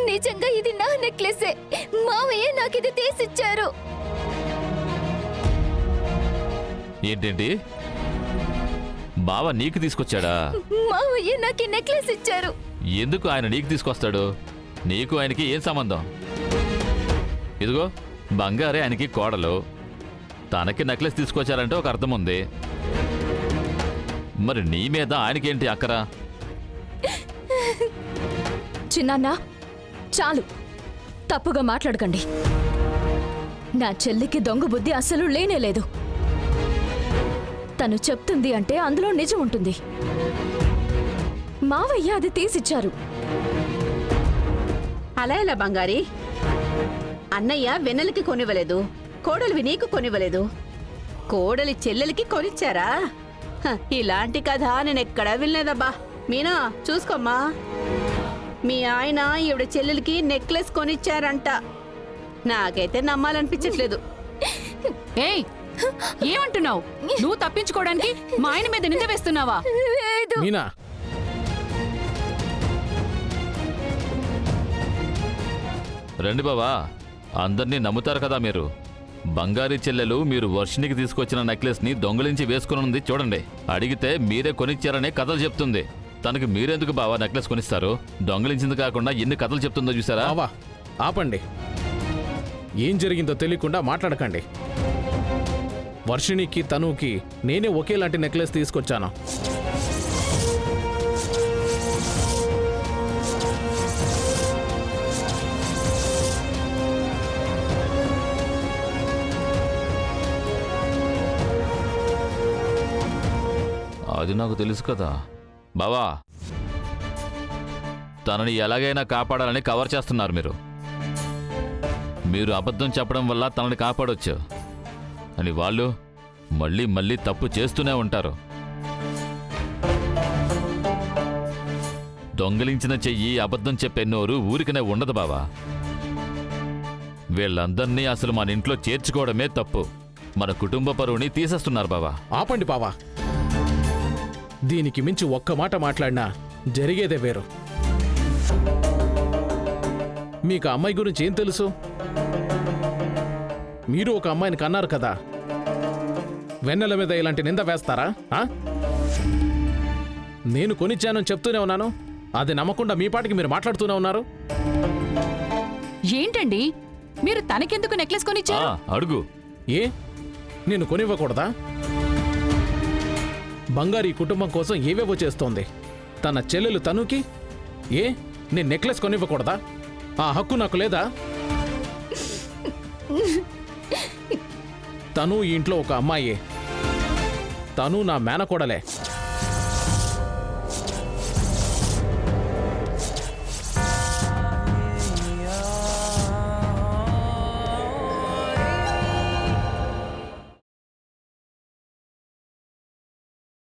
నిజంగా ఇది నా నెక్లెసే. మావయ్య నాకు ఇది తీసిచ్చారు. ఏంటేంటి? బావ నీకు తీసుకొచ్చాడా? మావయ్య నాకు ఈ నెక్లెస్ ఇచ్చారు. ఎందుకు ఆయన నీకు తీసుకొస్తాడు? నీకు ఆయనకి ఏం సంబంధం? ఇదిగో బంగారే ఆయనకి కోడలు, తనకి నెక్లెస్ తీసుకొచ్చారంటే ఒక అర్థం ఉంది. మరి నీ మీద ఆయనకేంటి అక్కరా? చిన్నాన్న చాలు, తప్పుగా మాట్లాడకండి. నా చెల్లికి దొంగ బుద్ధి అస్సలు లేనేలేదు. తను చెప్తుంది అంటే అందులో నిజం ఉంటుంది. మావయ్య అది తీసిచ్చారు. అలా ఎలా బంగారి? అన్నయ్య వెన్నెలకి కొనివ్వలేదు, కోడలివి నీకు కొనివ్వలేదు, కోడలి చెల్లెలికి కొనిచ్చారా? ఇలాంటి కథ నేనెక్కడా వినలేదబ్బా. మీనా చూసుకోమ్మా, మీ ఆయన ఈవిడ చెల్లెలికి నెక్లెస్ కొనిచ్చారంట. నాకైతే నమ్మాలనిపించట్లేదు. ఏయ్, ఏమంటున్నావు? నువ్వు తప్పించుకోవడానికి మా ఆయన మీద నింద వేస్తున్నావా? మీనా, రండి బావా, అందరినీ నమ్ముతారు కదా మీరు. బంగారీ చెల్లెలు మీరు వర్షినికి తీసుకొచ్చిన నెక్లెస్ని దొంగలించి వేసుకున్నది చూడండి. అడిగితే మీరే కొనిచ్చారనే కథలు చెప్తుంది. తనకి మీరెందుకు బావా నెక్లెస్ కొనిస్తారు? దొంగలించింది కాకుండా ఎన్ని కథలు చెప్తుందో చూసారా? బావా ఆపండి. ఏం జరిగిందో తెలియకుండా మాట్లాడకండి. వర్షిణికి తనుకి నేనే ఒకేలాంటి నెక్లెస్ తీసుకొచ్చాను. అది నాకు తెలుసు కదా బావా. తనని ఎలాగైనా కాపాడాలని కవర్ చేస్తున్నారు మీరు. మీరు అబద్ధం చెప్పడం వల్ల తనని కాపాడొచ్చు అని వాళ్ళు మళ్ళీ మళ్ళీ తప్పు చేస్తూనే ఉంటారు. దొంగలించిన చెయ్యి అబద్ధం చెప్పే నోరు ఊరికనే ఉండదు బావా. వీళ్ళందర్నీ అసలు మన ఇంట్లో చేర్చుకోవడమే తప్పు. మన కుటుంబ పరువుని తీసేస్తున్నారు బావా. ఆపండి బావా. దీనికి మించి ఒక్క మాట మాట్లాడినా జరిగేదే వేరు. మీకు ఆ అమ్మాయి గురించి ఏం తెలుసు? మీరు ఒక అమ్మాయిని కన్నారు కదా, వెన్నెల మీద ఇలాంటి నింద వేస్తారా? నేను కొనిచ్చానని చెప్తూనే ఉన్నాను, అది నమ్మకుండా మీ పాటికి మీరు మాట్లాడుతూనే ఉన్నారు. ఏంటండి మీరు తనకెందుకు నెక్లెస్ కొనిచ్చారు? అడుగు. ఏ నేను కొనివ్వకూడదా? బంగారు ఈ కుటుంబం కోసం ఏవేవో చేస్తోంది. తన చెల్లెలు తనుకి ఏ నేను నెక్లెస్ కొనివ్వకూడదా? ఆ హక్కు నాకు లేదా? తను ఈ ఇంట్లో ఒక అమ్మాయే, తను నా మేనకోడలే.